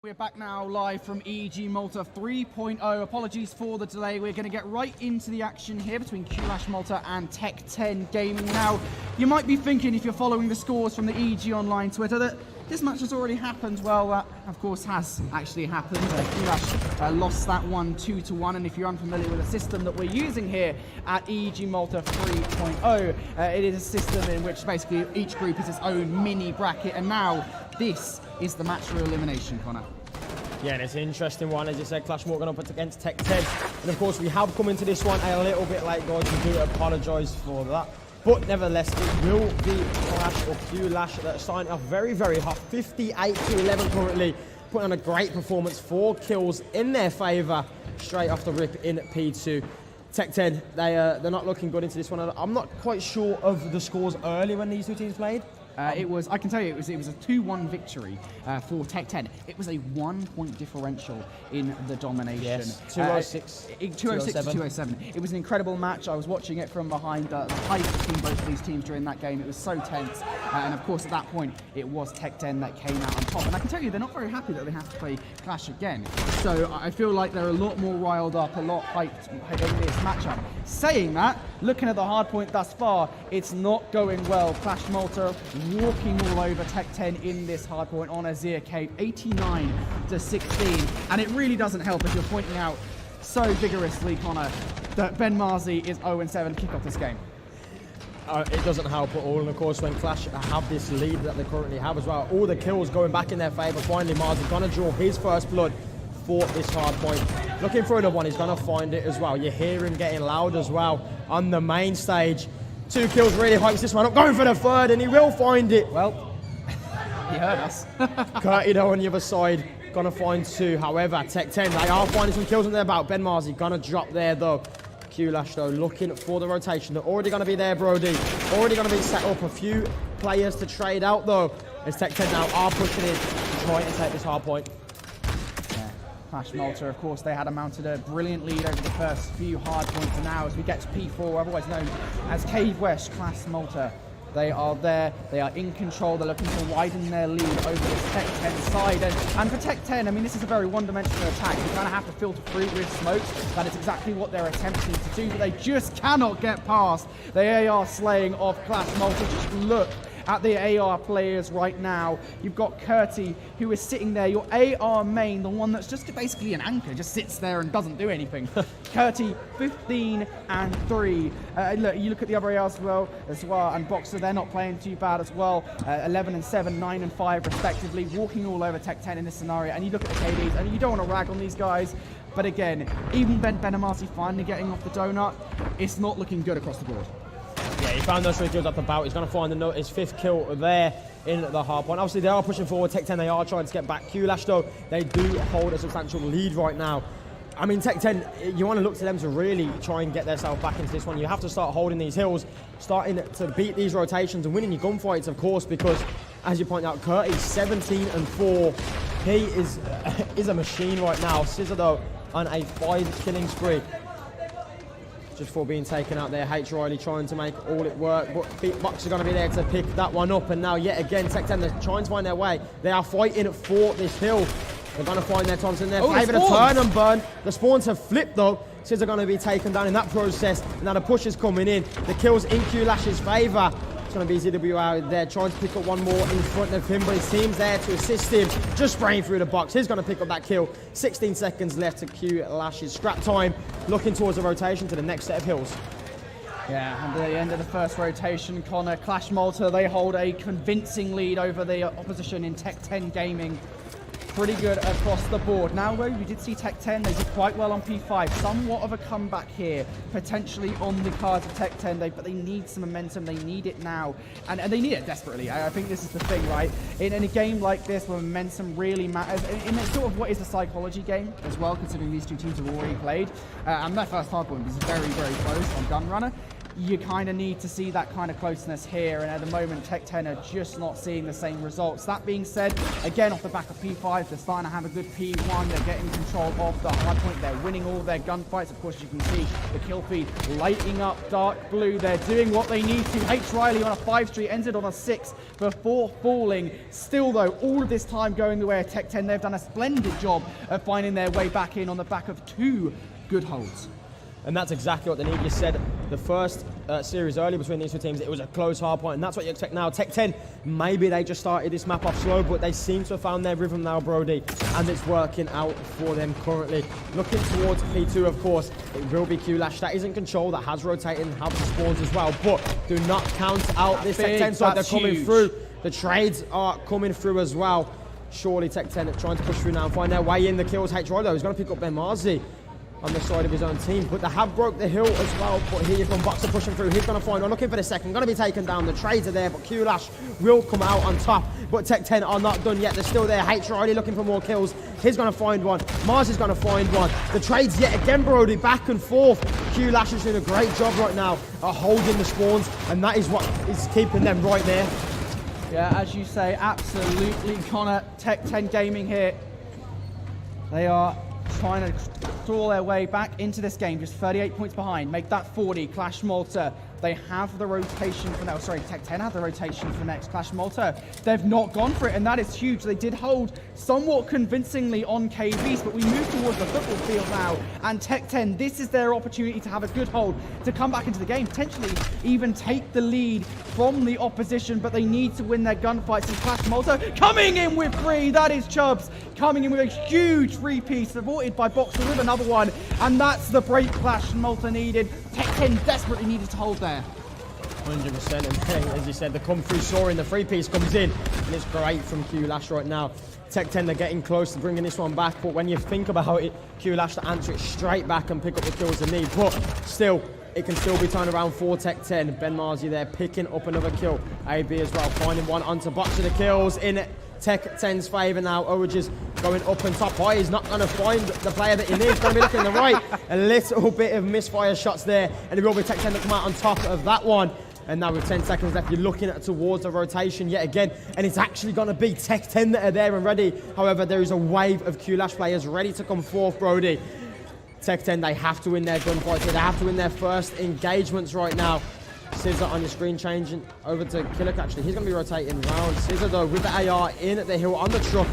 We're back now live from EEG Malta 3.0. Apologies for the delay. We're going to get right into the action here between Qlash Malta and Tekk10 Gaming. Now, you might be thinking, if you're following the scores from the EEG Online Twitter, that this match has already happened. Well, that, of course, has actually happened. Qlash lost that one 2-1, and if you're unfamiliar with the system that we're using here at EEG Malta 3.0, it is a system in which basically each group is its own mini bracket, and now this is the match for elimination, Connor. Yeah, and it's an interesting one. As you said, Qlash Malta up against Tekk10. And of course, we have come into this one a little bit late, guys. We do apologise for that. But nevertheless, it will be Qlash or Qlash that are starting off very, very hot. 58-11 currently, putting on a great performance. 4 kills in their favour straight off the rip in P2. Tekk10, they're not looking good into this one. I'm not quite sure of the scores early when these two teams played. I can tell you, it was a 2-1 victory for Tekk10. It was a 1-point differential in the domination. Yes, 206. 206 to 207. It was an incredible match. I was watching it from behind the height between both of these teams during that game. It was so tense. And of course, at that point, it was Tekk10 that came out on top. And I can tell you, they're not very happy that they have to play Qlash again. So I feel like they're a lot more riled up, a lot hyped in this matchup. Saying that, looking at the hard point thus far, it's not going well. Qlash Malta walking all over Tekk10 in this hard point on Azir Cave, 89-16. And it really doesn't help, as you're pointing out so vigorously, Connor, that Ben Marzi is 0-7 to kick off this game. It doesn't help at all, and of course when Qlash have this lead that they currently have as well, all the kills going back in their favour. Finally, Marzi gonna draw his first blood for this hard point. Looking for another one, he's gonna find it as well. You hear him getting loud as well on the main stage. 2 kills really hypes this one up, going for the third, and he will find it. Well, he heard us. Curty though on the other side, gonna find 2. However, Tekk10, they are finding some kills on their belt. Ben Marzi gonna drop there though. Qlash though, looking for the rotation. They're already gonna be there, Brody. Already gonna be set up. A few players to trade out though, as Tekk10 now are pushing in, trying to take this hard point. Qlash Malta, of course, they had mounted a brilliant lead over the first few hard points, and now as we get to P4, otherwise known as Cave West, Qlash Malta, they are there, they are in control, they're looking to widen their lead over this Tekk10 side, and for Tekk10, I mean, this is a very one-dimensional attack. You kind of have to filter through with smokes. That is exactly what they're attempting to do, but they just cannot get past the AR slaying of Qlash Malta. Just look at the AR players right now. You've got Curty, who is sitting there, your AR main, the one that's just basically an anchor, just sits there and doesn't do anything. Curty, 15-3. Look, you look at the other ARs as well, and Boxer, they're not playing too bad as well. 11-7, 9-5 respectively, walking all over Tekk10 in this scenario. And you look at the KDs, and you don't want to rag on these guys, but again, even Ben Marzi finally getting off the donut, it's not looking good across the board. Yeah, he found those 3 kills up the bout. He's going to find his 5th kill there in the hard point. Obviously, they are pushing forward. Tekk10, they are trying to get back. Qlash, though, they do hold a substantial lead right now. I mean, Tekk10, you want to look to them to really try and get themselves back into this one. You have to start holding these hills, starting to beat these rotations and winning your gunfights, of course, because, as you point out, Curtis, 17-4. He is a machine right now. Scissor, though, on a 5-killing spree. Just before being taken out there, H. Riley trying to make all it work, but Beatbox are going to be there to pick that one up, and now yet again Tekk10, they're trying to find their way. They are fighting for this hill. They're going to find their times in their favour to turn and burn. The spawns have flipped though, since they're going to be taken down in that process, and now the push is coming in. The kills in Qlash's favour. It's going to be ZW out there trying to pick up one more in front of him, but his team's there to assist him, just spraying through the box. He's going to pick up that kill. 16 seconds left to Qlash's scrap time, looking towards the rotation to the next set of hills. Yeah, and at the end of the first rotation, Connor, Qlash Malta, they hold a convincing lead over the opposition in Tekk10 Gaming. Pretty good across the board. Now, we did see Tekk10, they did quite well on P5. Somewhat of a comeback here, potentially on the cards of Tekk10, but they need some momentum, they need it now. And they need it desperately. I think this is the thing, right? In a game like this, where momentum really matters, and it's sort of what is a psychology game as well, considering these two teams have already played. And that first hard point was very, very close on Gunrunner. you kind of need to see that kind of closeness here, and at the moment Tekk10 are just not seeing the same results. That being said, again off the back of P5, they're starting to have a good P1, they're getting control of the hardpoint, they're winning all their gunfights. Of course you can see the kill feed lighting up dark blue, they're doing what they need to. H. Riley on a 5 streak, ended on a 6 before falling. Still though, all of this time going the way of Tekk10, they've done a splendid job of finding their way back in on the back of 2 good holds. And that's exactly what they need. You said the first series early between these two teams, it was a close hard point, and that's what you expect now. Tekk10, maybe they just started this map off slow, but they seem to have found their rhythm now, Brody, and it's working out for them currently. Looking towards P2, of course, it will be Qlash. That is in control, that has rotated and has the spawns as well, but do not count out this Tekk10 side. They're coming through. The trades are coming through as well. Surely Tekk10 are trying to push through now and find their way in. The kills. H. Riley, he's going to pick up Ben Marzi on the side of his own team, but they have broke the hill as well. But here from Boxer pushing through, he's going to find one, looking for the second, going to be taken down. The trades are there, but Qlash will come out on top. But Tekk10 are not done yet, they're still there. H. Riley looking for more kills, he's going to find one. Mars is going to find one. The trades yet again, Brody, back and forth. Qlash is doing a great job right now at holding the spawns, and that is what is keeping them right there. Yeah, as you say, absolutely, Connor. Tekk10 Gaming here, they are trying to claw their way back into this game, just 38 points behind, make that 40. Qlash Malta, they have the rotation for now. Sorry, Tekk10 have the rotation for next. Qlash Malta, they've not gone for it, and that is huge. They did hold somewhat convincingly on KBs, but we move towards the football field now, and Tekk10, this is their opportunity to have a good hold, to come back into the game, potentially even take the lead from the opposition, but they need to win their gunfights. And Qlash Malta coming in with 3, that is Chubbs, coming in with a huge 3-piece, supported by Boxer with another one, and that's the break Qlash Malta needed. Tekk10 desperately needed to hold there. 100%, and then, as you said, the come through soaring, the 3-piece comes in, and it's great from Qlash right now. Tekk10, they're getting close to bringing this one back, but when you think about it, Qlash to answer it straight back and pick up the kills they need, but still, it can still be turned around for Tekk10. Ben Marzi there picking up another kill. AB as well, finding one onto Boxer. The kills in Tekk10's favour now. Owages going up and top high. He's not going to find the player that he needs. Going to be looking to the right. A little bit of misfire shots there, and it will be Tekk10 that come out on top of that one. And now with 10 seconds left, you're looking at towards the rotation yet again, and it's actually going to be Tekk10 that are there and ready. However, there is a wave of Qlash players ready to come forth, Brody. Tekk10, they have to win their gunfights. They have to win their first engagements right now. Scissor on your screen changing over to Killick, actually. He's going to be rotating round. Scissor, though, with the AR in the hill on the truck.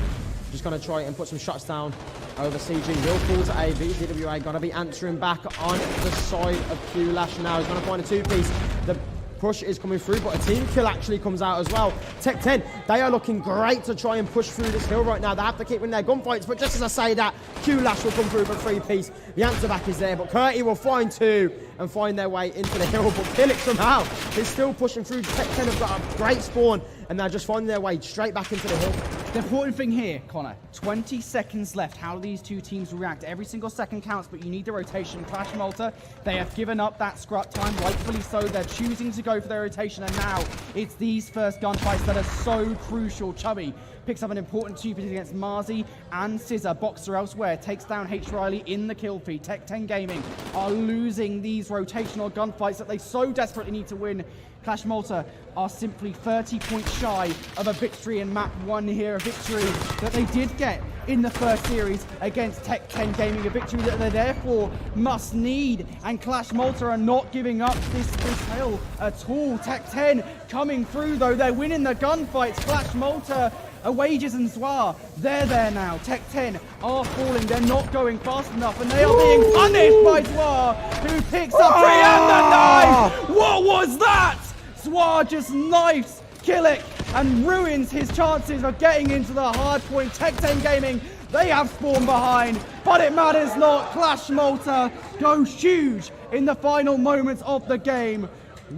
Just going to try and put some shots down over CG. Will fall to AB. DWA going to be answering back on the side of Qlash now. He's going to find a 2-piece. The push is coming through, but a team kill actually comes out as well. Tekk10, they are looking great to try and push through this hill right now. They have to keep winning their gunfights, but just as I say that, Qlash will come through for a 3-piece. The answer back is there, but Curty will find 2 and find their way into the hill, but Killick somehow is still pushing through. Tekk10 have got a great spawn, and they're just finding their way straight back into the hill. The important thing here, Connor, 20 seconds left. How do these two teams react? Every single second counts, but you need the rotation. Qlash Malta, they have given up that scrap time, rightfully so. They're choosing to go for their rotation, and now it's these first gunfights that are so crucial. Chubby picks up an important 2-piece against Marzi and Scissor. Boxer elsewhere takes down H. Riley in the kill feed. Tekk10 Gaming are losing these rotational gunfights that they so desperately need to win. Qlash Malta are simply 30 points shy of a victory in map 1 here, a victory that they did get in the first series against Tekk10 Gaming, a victory that they therefore must need, and Qlash Malta are not giving up this hill at all. Tekk10 coming through though, they're winning the gunfights. Qlash Malta, Wages and Zwar, they're there now. Tekk10 are falling, they're not going fast enough, and they are being punished by Zwar, who picks up 3 and the knife! What was that? Zwar just knifes Killick and ruins his chances of getting into the hard point. Tekk10 Gaming, they have spawned behind, but it matters not. Qlash Malta go huge in the final moments of the game.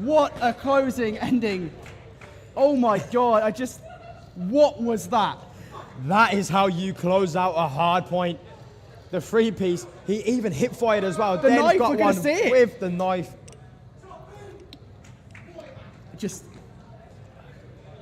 What a closing ending. Oh my God, what was that? That is how you close out a hard point. The 3-piece, he even hip fired as well. The then knife, got we're gonna one see it. with the knife.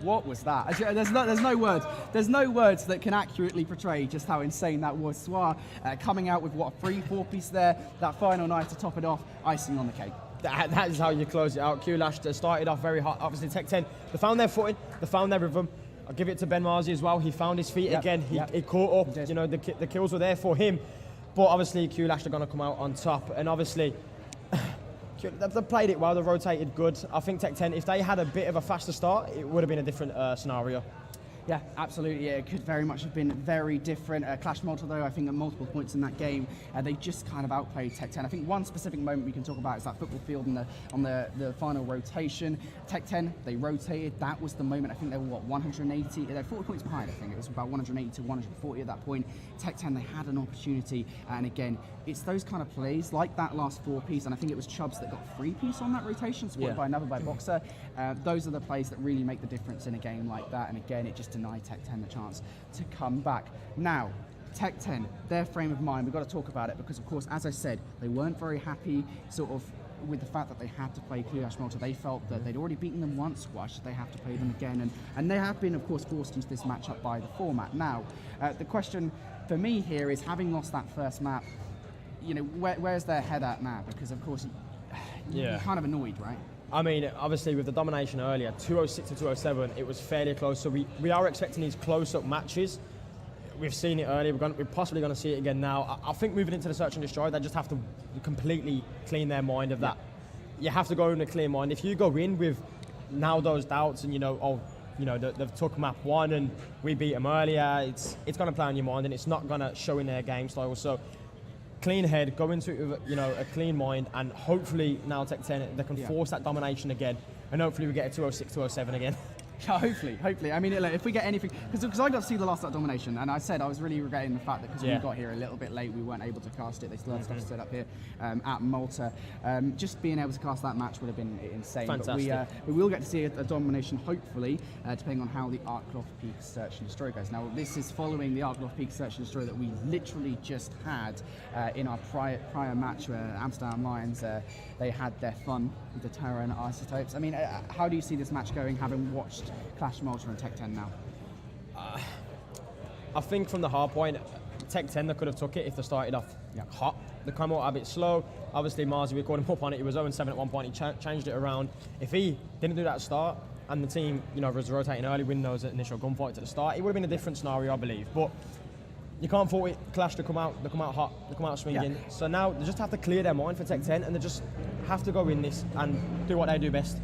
What was that? There's no words. There's no words that can accurately portray just how insane that was. Zwar coming out with what, a 3-4 piece there. That final knife to top it off, icing on the cake. That is how you close it out. Qlash, they started off very hot. Obviously, Tekk10, they found their footing, they found their rhythm. I'll give it to Ben Marzi as well. He found his feet again. He caught up. You know, the kills were there for him. But obviously, Qlash are going to come out on top. And obviously, they've played it well. They've rotated good. I think Tekk10, if they had a bit of a faster start, it would have been a different scenario. Yeah, absolutely. Yeah, it could very much have been very different. Qlash Malta, though, I think at multiple points in that game, they just kind of outplayed Tekk10. I think one specific moment we can talk about is that football field on the final rotation. Tekk10, they rotated. That was the moment. I think they were, what, 180? They're 40 points behind, I think. It was about 180 to 140 at that point. Tekk10, they had an opportunity. And again, it's those kind of plays, like that last 4-piece, and I think it was Chubbs that got 3-piece on that rotation, supported by another by Boxer. Those are the plays that really make the difference in a game like that. And again, it just deny Tekk10 the chance to come back. Now, Tekk10, their frame of mind, we've got to talk about it because, of course, as I said, they weren't very happy sort of with the fact that they had to play Qlash Malta. They felt that they'd already beaten them once, Squash, they have to play them again. And they have been, of course, forced into this matchup by the format. Now, the question for me here is, having lost that first map, you know, where's their head at now? Because, of course, you're kind of annoyed, right? I mean, obviously, with the domination earlier, 206 to 207, it was fairly close. So we are expecting these close-up matches. We've seen it earlier. We're possibly going to see it again now. I think moving into the Search and Destroy, they just have to completely clean their mind of that. You have to go in a clear mind. If you go in with now those doubts and, they've took map 1 and we beat them earlier, it's going to play on your mind and it's not going to show in their game style. So clean head, go into it with a clean mind, and hopefully now Tekk10 they can force that domination again, and hopefully we get a 206, 207 again. Yeah, hopefully. I mean, if we get anything, because I got to see the last of that domination, and I said I was really regretting the fact that because we got here a little bit late, we weren't able to cast it. They still had stuff set up here at Malta. Just being able to cast that match would have been insane. Fantastic. But we will get to see a domination, hopefully, depending on how the Qlash Peak Search and Destroy goes. Now, this is following the Qlash Peak Search and Destroy that we literally just had in our prior match where Amsterdam Lions, they had their fun with the Terror and Isotopes. I mean, how do you see this match going, having watched Qlash Malta and Tekk10 now? I think from the hard point, Tekk10 they could have took it if they started off hot. They come out a bit slow. Obviously, Marzi, we called him up on it. He was 0-7 at one point. He changed it around. If he didn't do that start and the team, was rotating early, win those initial gunfights at the start, it would have been a different scenario, I believe. But you can't fault it. Qlash, they come out hot, they come out swinging. Yeah. So now they just have to clear their mind for Tekk10, and they just have to go in this and do what they do best.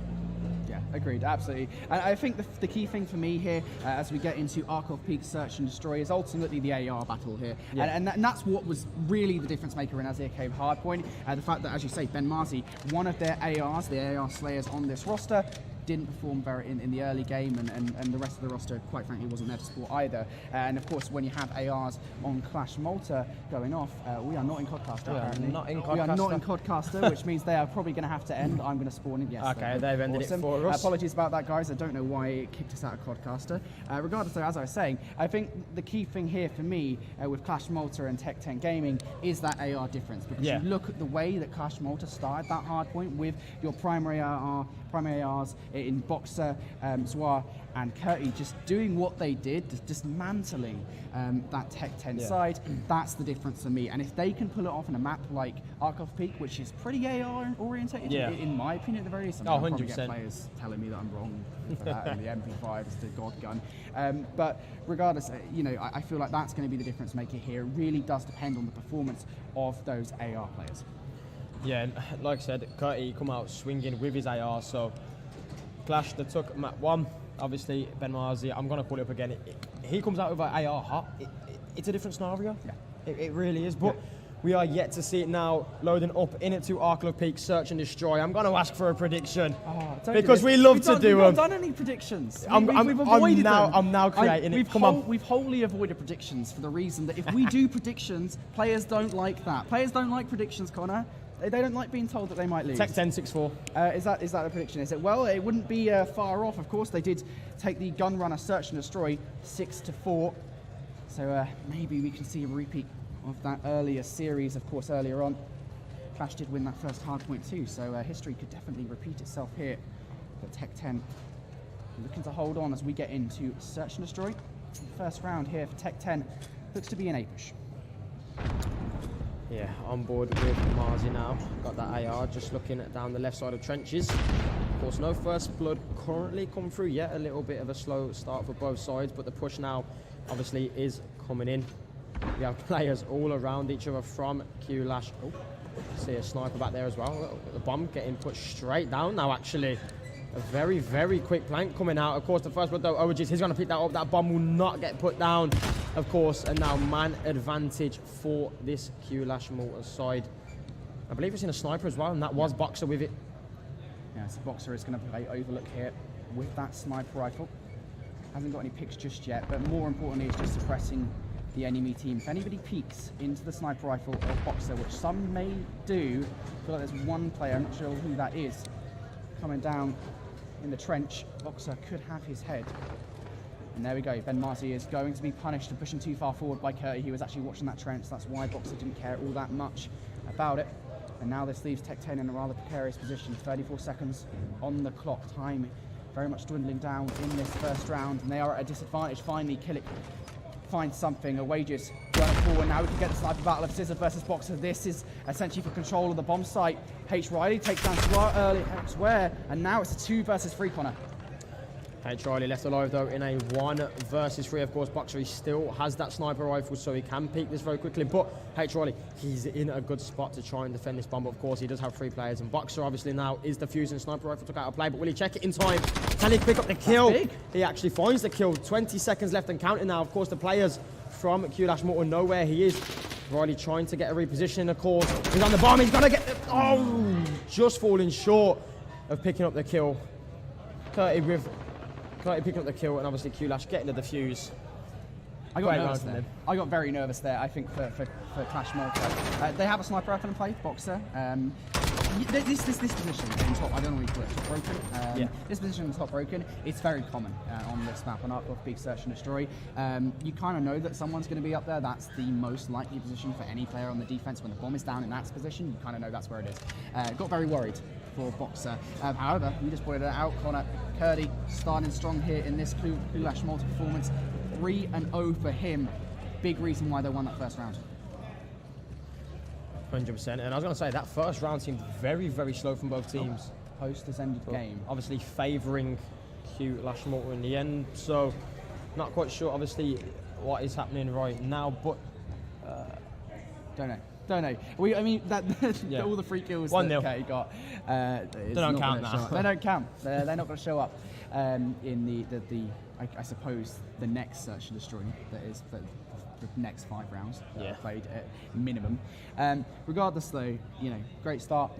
Yeah, agreed, absolutely. And I think the key thing for me here, as we get into Qlash Peak Search and Destroy, is ultimately the AR battle here. Yeah. And that's what was really the difference maker in Azir Cave Hardpoint. The fact that, as you say, Ben Marzi, one of their ARs, the AR Slayers on this roster, didn't perform very in the early game, and the rest of the roster, quite frankly, wasn't there to support either. And of course, when you have ARs on Qlash Malta going off, we are not in Codcaster. We are not in Codcaster, which means they are probably going to have to end. I'm going to spawn in. Yes. Okay, they've ended it for us. Apologies about that, guys. I don't know why it kicked us out of Codcaster. Regardless, though, as I was saying, I think the key thing here for me with Qlash Malta and Tekk10 Gaming is that AR difference, because you look at the way that Qlash Malta started that hardpoint with your primary ARs in Boxer, Zwar and Kurti, just doing what they did, just dismantling that Tekk10 side. That's the difference for me. And if they can pull it off in a map like Qlash Peak, which is pretty AR orientated, in my opinion at the very least, I'll probably get players telling me that I'm wrong for that, and the MP5 is the god gun. But regardless, I feel like that's going to be the difference maker here. It really does depend on the performance of those AR players. Yeah, and like I said, Kurti come out swinging with his AR, so Qlash, they took map 1, obviously Ben Marzi, I'm going to call it up again. He comes out with an AR hot. It's a different scenario. Yeah. It really is, but we are yet to see it now, loading up into Qlash Peak Search and Destroy. I'm going to ask for a prediction, because we love to do them. We've not done any predictions. We've avoided them. I'm now creating it. Come on. We've wholly avoided predictions for the reason that if we do predictions, players don't like that. Players don't like predictions, Connor. They don't like being told that they might lose. Tekk10 6-4. Is that a prediction? Is it? Well, it wouldn't be far off. Of course, they did take the gun runner Search and Destroy 6-4. So maybe we can see a repeat of that earlier series. Of course, earlier on, Qlash did win that first hardpoint too. So history could definitely repeat itself here. But Tekk10 looking to hold on as we get into Search and Destroy. First round here for Tekk10 looks to be an A push. Yeah, on board with Marzi now. Got that AR just looking down the left side of trenches. Of course, no first blood currently come through yet. A little bit of a slow start for both sides, but the push now obviously is coming in. We have players all around each other from Qlash. Oh, see a sniper back there as well. The bomb getting put straight down now, actually. A very, very quick plank coming out. Of course, the first blood though, OGs, he's going to pick that up. That bomb will not get put down, of course. And now man advantage for this Qlash Malta side. I believe it's in a sniper as well, and that was Boxer with it. Yeah, so Boxer is going to play overlook here with that sniper rifle. Hasn't got any picks just yet, but more importantly, is just suppressing the enemy team. If anybody peeks into the sniper rifle or Boxer, which some may do, I feel like there's one player, I'm not sure who that is, coming down in the trench. Boxer could have his head. And there we go. Ben Marzi is going to be punished and pushing too far forward by Curti. He was actually watching that trench. That's why Boxer didn't care all that much about it. And now this leaves Tekk10 in a rather precarious position. 34 seconds on the clock. Time very much dwindling down in this first round. And they are at a disadvantage. Finally, Killick finds something. A Wages running forward. Now we can get the sniper battle of Scissor versus Boxer. This is essentially for control of the bomb site. H. Riley takes down Swear, and now it's a 2 versus 3 corner. H. Riley left alive though in a 1 versus 3. Of course, Boxer, he still has that sniper rifle, so he can peek this very quickly. But H. Riley, he's in a good spot to try and defend this bomb. But of course, he does have 3 players, and Boxer obviously now is defusing. Sniper rifle took out of play, but will he check it in time? Can he pick up the kill? He actually finds the kill. 20 seconds left and counting now. Of course, the players from Qlash Malta know where he is. Riley trying to get a reposition, of course. He's on the bomb. He's gonna get the, oh, just falling short of picking up the kill. Curti picking up the kill, and obviously Qlash getting the defuse. I got nervous there. I got very nervous there, I think, for Qlash Malta. They have a sniper rifle in play, Boxer. This position in top, I don't know what you call it, top broken. Yeah. This position in top broken, it's very common on this map, on Arc Big Search and Destroy. You kind of know that someone's going to be up there. That's the most likely position for any player on the defense. When the bomb is down in that position, you kind of know that's where it is. Got very worried for Boxer. However, you just pointed it out, Connor Curti starting strong here in this Qlash Malta performance. 3-0 for him. Big reason why they won that first round. 100%. And I was going to say, that first round seemed very, very slow from both teams. Post has ended the game. Obviously favouring Qlash Malta in the end. So, not quite sure, obviously, what is happening right now, but... Don't know. I mean, all the free kills that Curti got. They don't count now. They don't count. They're not going to show up in I suppose, the next Search and Destroy that is the next 5 rounds played at minimum. Regardless, though, great start.